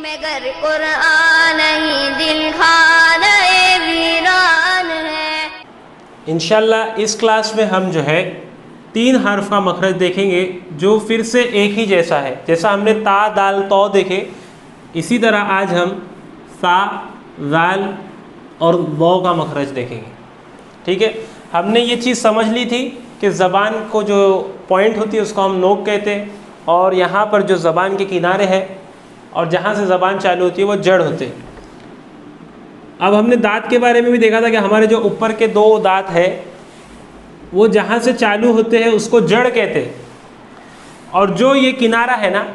मगर कुरान ही दिल खाने वीरान है। इंशाल्लाह इस क्लास में हम जो है 3 हर्फ का मखरज देखेंगे जो फिर से एक ही जैसा है। जैसा हमने ता दाल तौ देखे, इसी तरह आज हम सा जाल और वौ का मखरज देखेंगे। ठीक है, हमने ये चीज़ समझ ली थी कि ज़बान को जो पॉइंट होती है उसको हम नोक कहते हैं, और यहाँ पर जो ज़बान के किनारे है और जहाँ से ज़बान चालू होती है वो जड़ होते हैं। अब हमने दांत के बारे में भी देखा था कि हमारे जो ऊपर के 2 दांत है वो जहाँ से चालू होते हैं उसको जड़ कहते हैं, और जो ये किनारा है ना,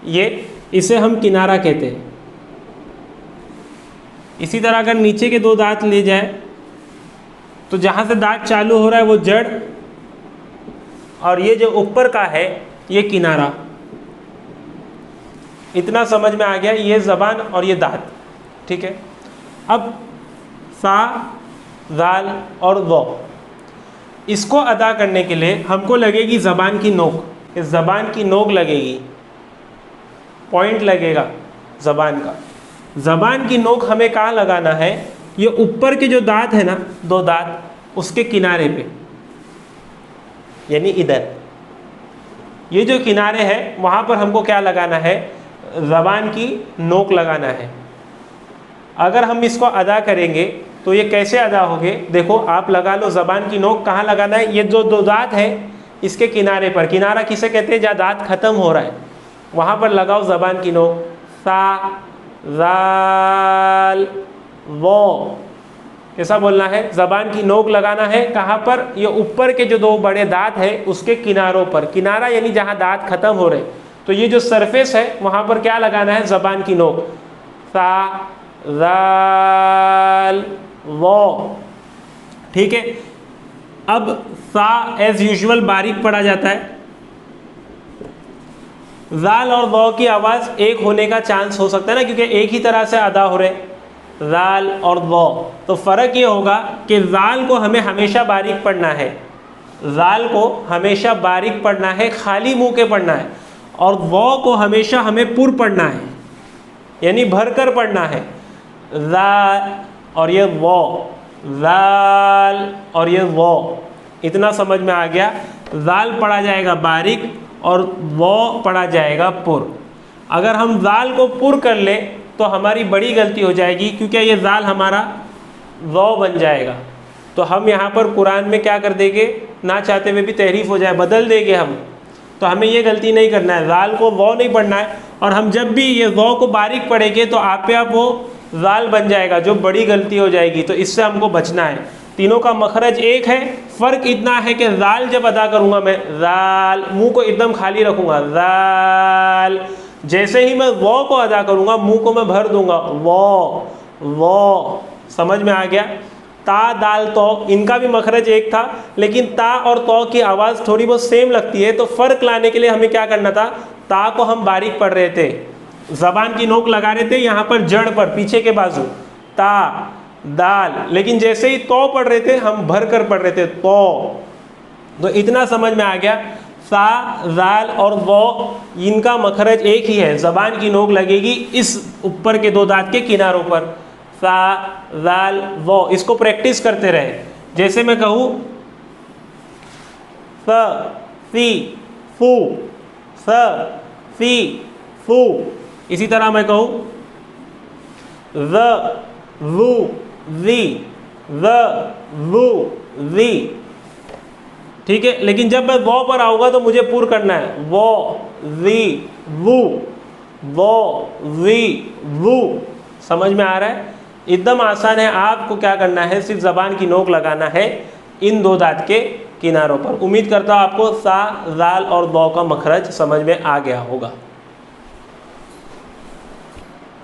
ये इसे हम किनारा कहते हैं। इसी तरह अगर नीचे के 2 दांत ले जाए तो जहाँ से दांत चालू हो रहा है वो जड़, और ये जो ऊपर का है ये किनारा। इतना समझ में आ गया, ये ज़बान और ये दांत। ठीक है, अब सा जाल और वौ, इसको अदा करने के लिए हमको लगेगी ज़बान की नोक। इस ज़बान की नोक लगेगी, पॉइंट लगेगा ज़बान का। ज़बान की नोक हमें कहाँ लगाना है? ये ऊपर के जो दांत है ना, 2 दांत, उसके किनारे पे, यानी इधर ये जो किनारे हैं वहाँ पर हमको क्या लगाना है? ज़बान की नोक लगाना है। अगर हम इसको अदा करेंगे तो ये कैसे अदा होगे? देखो आप लगा लो, ज़बान की नोक कहाँ लगाना है? ये जो 2 दांत है इसके किनारे पर। किनारा किसे कहते हैं? जहाँ दांत ख़त्म हो रहा है वहाँ पर लगाओ ज़बान की नोक। सा जाल वो, कैसा बोलना है? ज़बान की नोक लगाना है। कहाँ पर? ये ऊपर के जो 2 बड़े दांत है उसके किनारों पर। किनारा यानी जहाँ दांत ख़त्म हो रहे, तो ये जो सरफेस है वहाँ पर क्या लगाना है? ज़बान की नोक। सा जाल वो। ठीक है, अब सा एज यूजुअल बारीक पढ़ा जाता है। जाल और वौ की आवाज़ एक होने का चांस हो सकता है ना, क्योंकि एक ही तरह से अदा हो रहे, जाल और वौ। तो फ़र्क ये होगा कि जाल को हमें हमेशा बारीक पढ़ना है, जाल को हमेशा बारीक पढ़ना है, खाली मुंह के पढ़ना है, और वौ को हमेशा हमें पुर पढ़ना है, यानी भर कर पढ़ना है। जाल और ये वौ, जाल और ये वौ। इतना समझ में आ गया? जाल पढ़ा जाएगा बारीक और वौ पढ़ा जाएगा पुर। अगर हम जाल को पुर कर ले तो हमारी बड़ी गलती हो जाएगी, क्योंकि ये जाल हमारा वौ बन जाएगा। तो हम यहाँ पर कुरान में क्या कर देंगे? ना चाहते हुए भी तहरीफ हो जाए, बदल देंगे हम। तो हमें ये गलती नहीं करना है, जाल को वौ नहीं पढ़ना है। और हम जब भी ये वौ को बारीक पढ़ेंगे तो आप आप वो जाल बन जाएगा, जो बड़ी गलती हो जाएगी। तो इससे हमको बचना है। तीनों का मखरज एक है, फ़र्क इतना है कि जाल जब अदा करूँगा मैं, जाल, मुंह को एकदम खाली रखूँगा, जाल। जैसे ही मैं वौ को अदा करूँगा मुंह को मैं भर दूंगा, वौ वौ। समझ में आ गया? ता दाल तौ, इनका भी मखरज एक था, लेकिन ता और तौ की आवाज़ थोड़ी बहुत सेम लगती है। तो फ़र्क लाने के लिए हमें क्या करना था? ता को हम बारीक पढ़ रहे थे, ज़बान की नोक लगा रहे थे यहाँ पर जड़ पर, पीछे के बाजू, ता दाल। लेकिन जैसे ही तौ पढ़ रहे थे हम भर कर पढ़ रहे थे, तौ। तो इतना समझ में आ गया? सा जाल और वौ, इनका मखरज एक ही है, ज़बान की नोक लगेगी इस ऊपर के 2 दांत के किनारों पर। सा जाल वौ, इसको प्रैक्टिस करते रहे। जैसे मैं कहूँ स सी फू, स सी फू, इसी तरह मैं कहूँ ज़ वू ज़ी, ज़ वू ज़ी। ठीक है, लेकिन जब मैं वौ पर आऊँगा तो मुझे पुर करना है, वौ ज़ी वू, वौ ज़ी वू। समझ में आ रहा है? एकदम आसान है। आपको क्या करना है? सिर्फ ज़बान की नोक लगाना है इन 2 दांत के किनारों पर। उम्मीद करता हूँ आपको सा जाल और वौ का मखरज समझ में आ गया होगा।